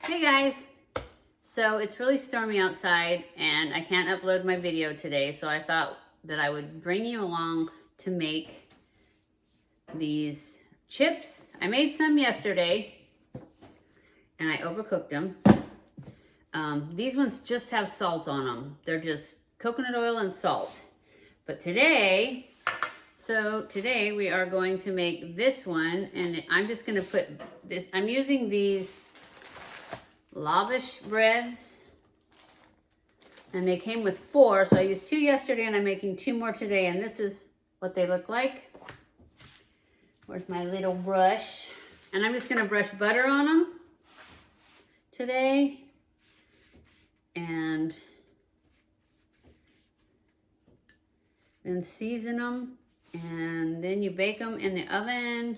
Hey guys, so it's really stormy outside and I can't upload my video today, so I thought that I would bring you along to make these chips. I made some yesterday and I overcooked them. These ones just have salt on them. They're just coconut oil and salt. But today we are going to make this one, and I'm just going to put this, I'm using these lavish breads, and they came with 4, so I used 2 yesterday and I'm making 2 more today, and this is what they look like. Where's my little brush? And I'm just going to brush butter on them today, and then season them, and then you bake them in the oven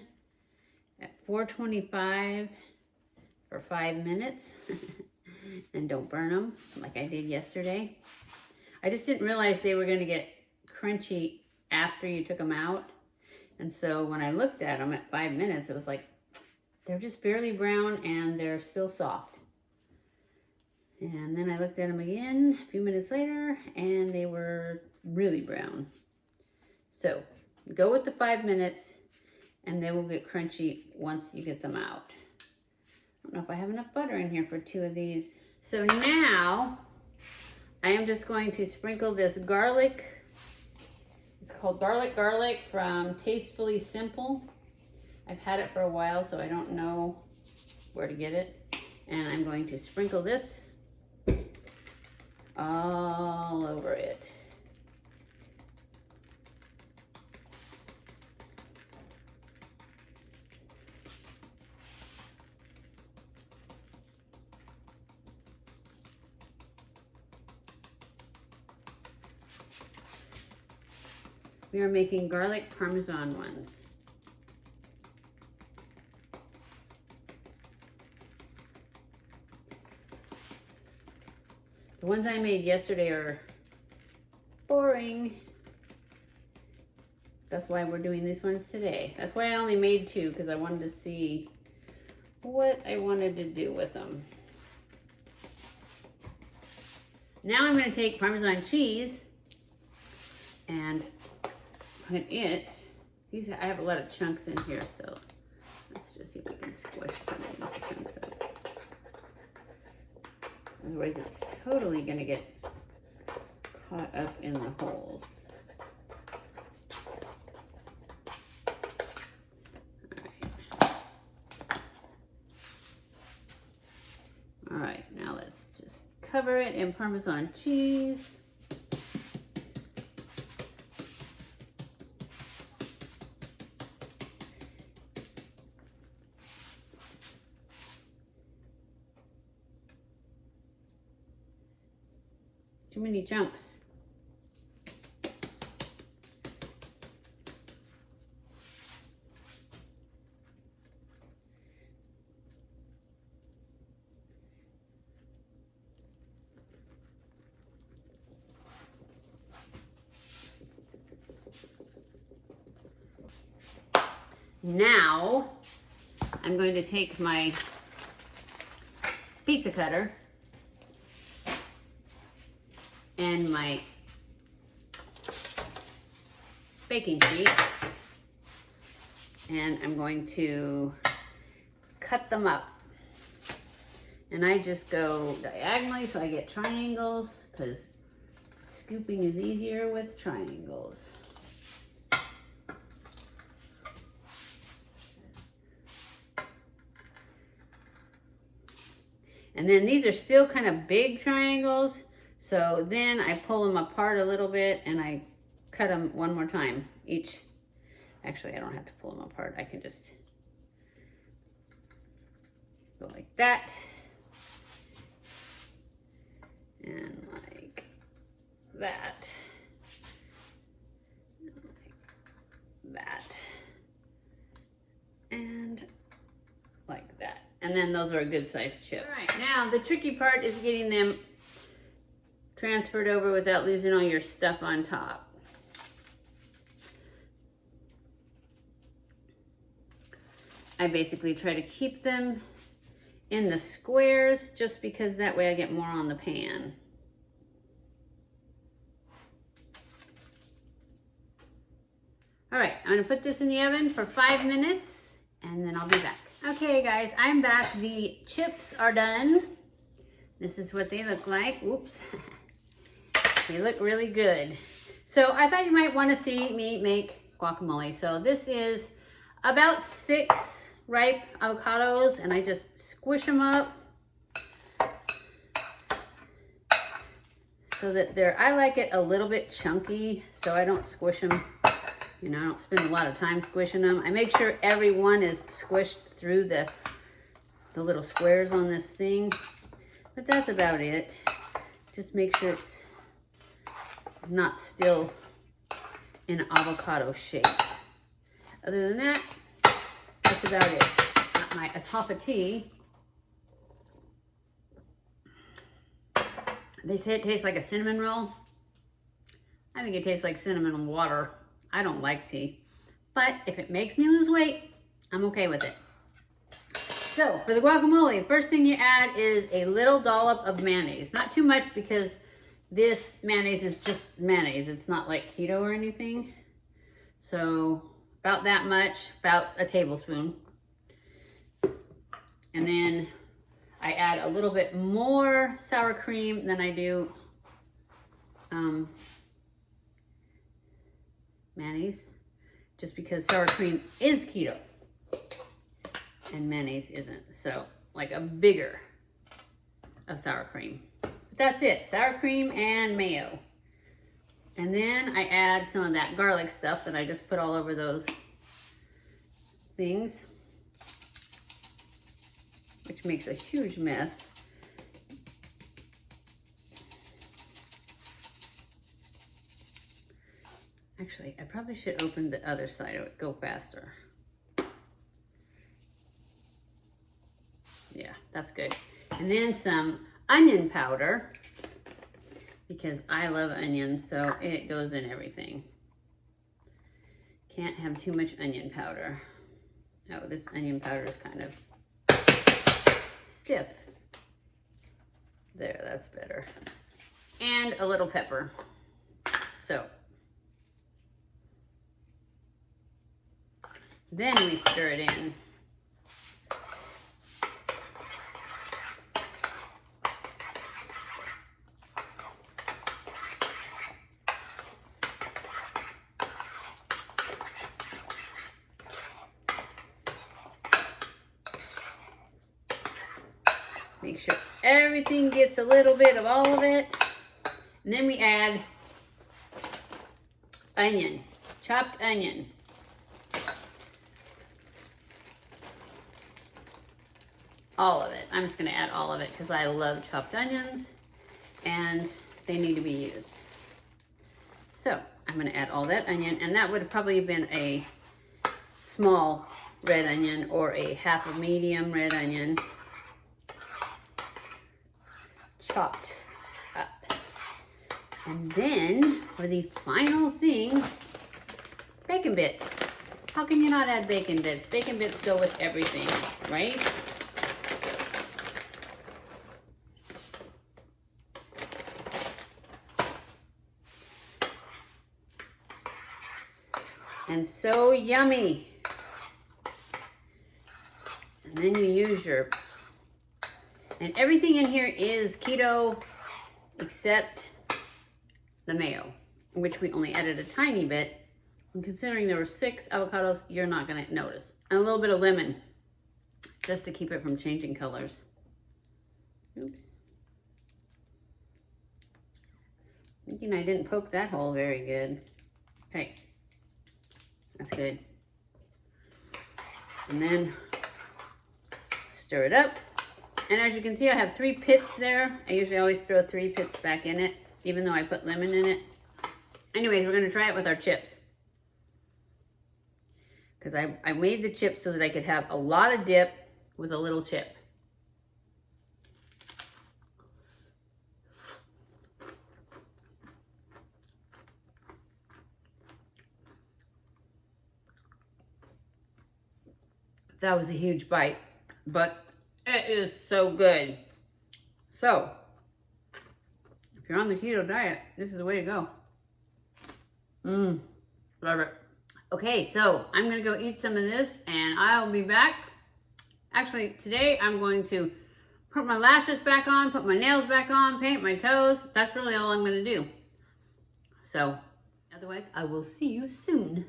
at 425 for 5 minutes. And don't burn them like I did yesterday. I just didn't realize they were going to get crunchy after you took them out. And so when I looked at them at 5 minutes, it was like, they're just barely brown and they're still soft. And then I looked at them again a few minutes later and they were really brown. So go with the 5 minutes and they will get crunchy once you get them out. I don't know if I have enough butter in here for 2 of these. So now I am just going to sprinkle this garlic. It's called Garlic from Tastefully Simple. I've had it for a while, so I don't know where to get it. And I'm going to sprinkle this all over it. We are making garlic parmesan ones. The ones I made yesterday are boring. That's why we're doing these ones today. That's why I only made 2, because I wanted to see what I wanted to do with them. Now I'm going to take Parmesan cheese and put it, I have a lot of chunks in here, so let's just see if we can squish some of these chunks up. Otherwise it's totally gonna get caught up in the holes. All right, now let's just cover it in Parmesan cheese. Too many chunks. Now, I'm going to take my pizza cutter and my baking sheet, and I'm going to cut them up. And I just go diagonally so I get triangles, because scooping is easier with triangles. And then these are still kind of big triangles, so then I pull them apart a little bit and I cut them one more time each. Actually, I don't have to pull them apart. I can just go like that and like that and like that and like that. And then those are a good sized chip. All right, now the tricky part is getting them transferred over without losing all your stuff on top. I basically try to keep them in the squares just because that way I get more on the pan. All right, I'm gonna put this in the oven for 5 minutes and then I'll be back. Okay guys, I'm back. The chips are done. This is what they look like. Oops. They look really good. So I thought you might want to see me make guacamole. So this is about 6 ripe avocados and I just squish them up so that I like it a little bit chunky, so I don't squish them. You know, I don't spend a lot of time squishing them. I make sure every one is squished through the little squares on this thing. But that's about it. Just make sure it's not still in avocado shape. Other than that, that's about it. Got my Ebates. They say it tastes like a cinnamon roll. I think it tastes like cinnamon water. I don't like tea, but if it makes me lose weight, I'm okay with it. So for the guacamole, first thing you add is a little dollop of mayonnaise. Not too much because this mayonnaise is just mayonnaise. It's not like keto or anything. So about that much, about a tablespoon. And then I add a little bit more sour cream than I do mayonnaise, just because sour cream is keto and mayonnaise isn't. So like a bigger of sour cream. But that's it, sour cream and mayo. And then I add some of that garlic stuff that I just put all over those things, which makes a huge mess. Actually, I probably should open the other side. It would go faster. Yeah, that's good. And then some onion powder, because I love onions, so it goes in everything. Can't have too much onion powder. Oh, this onion powder is kind of stiff. There, that's better. And a little pepper. So then we stir it in. Make sure everything gets a little bit of all of it. And then we add onion, chopped onion. All of it. I'm just gonna add all of it because I love chopped onions and they need to be used. So I'm gonna add all that onion, and that would have probably been a small red onion or a half a medium red onion. Chopped up. And then for the final thing, bacon bits. How can you not add bacon bits? Bacon bits go with everything, right? And so yummy. And then you use your, and everything in here is keto except the mayo, which we only added a tiny bit. And considering there were 6 avocados, you're not gonna notice. And a little bit of lemon, just to keep it from changing colors. Oops. Thinking I didn't poke that hole very good. Okay, that's good. And then stir it up. And as you can see, I have 3 pits there. I usually always throw 3 pits back in it, even though I put lemon in it. Anyways, we're gonna try it with our chips. Because I made the chips so that I could have a lot of dip with a little chip. That was a huge bite, but It is so good. So, if you're on the keto diet, this is the way to go. Love it. Okay, so I'm gonna go eat some of this and I'll be back. Actually, today I'm going to put my lashes back on, put my nails back on, paint my toes. That's really all I'm gonna do. So, otherwise, I will see you soon.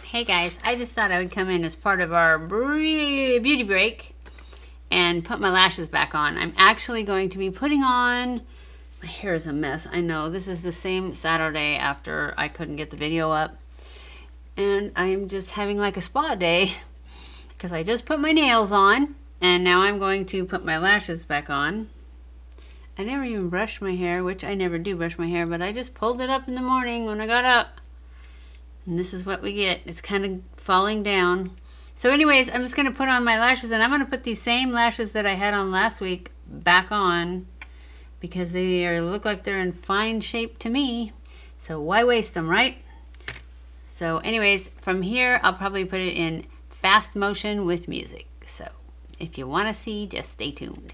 Hey guys, I just thought I would come in as part of our beauty break and put my lashes back on. I'm actually going to be putting on, my hair is a mess, I know. This is the same Saturday after I couldn't get the video up. And I'm just having like a spa day because I just put my nails on and now I'm going to put my lashes back on. I never even brushed my hair, which I never do brush my hair, but I just pulled it up in the morning when I got up. And this is what we get. It's kind of falling down. So anyways, I'm just going to put on my lashes. And I'm going to put these same lashes that I had on last week back on. Because they look like they're in fine shape to me. So why waste them, right? So anyways, from here, I'll probably put it in fast motion with music. So if you want to see, just stay tuned.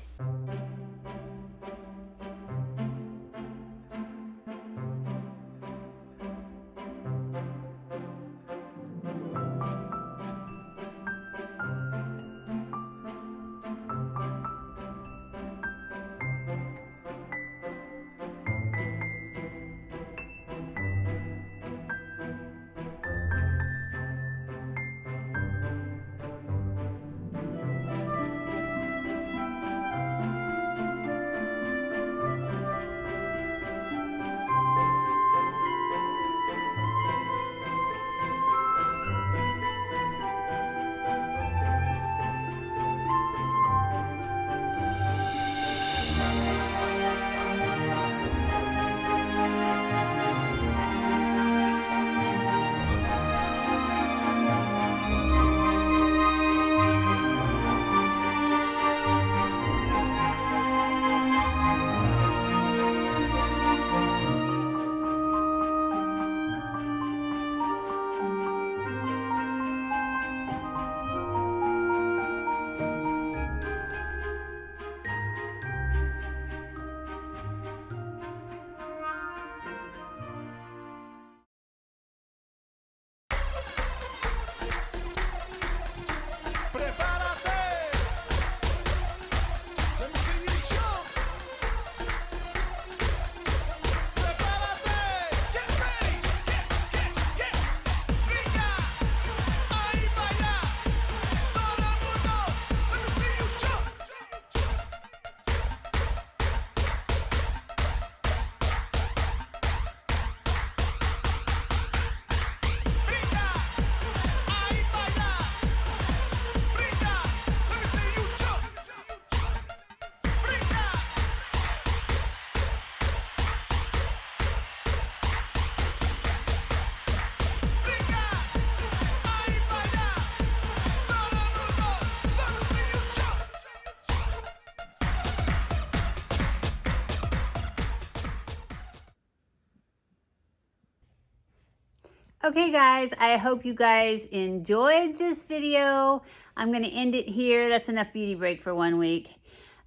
Okay guys, I hope you guys enjoyed this video. I'm going to end it here. That's enough beauty break for 1 week.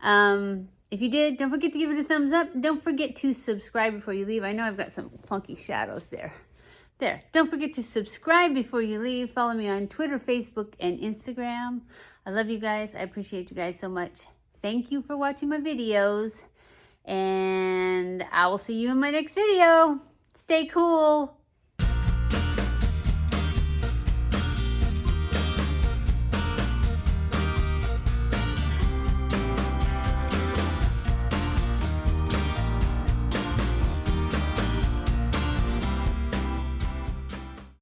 If you did, don't forget to give it a thumbs up. Don't forget to subscribe before you leave. I know I've got some funky shadows there. Don't forget to subscribe before you leave. Follow me on Twitter, Facebook, and Instagram. I love you guys. I appreciate you guys so much. thank you for watching my videos. And I will see you in my next video. Stay cool.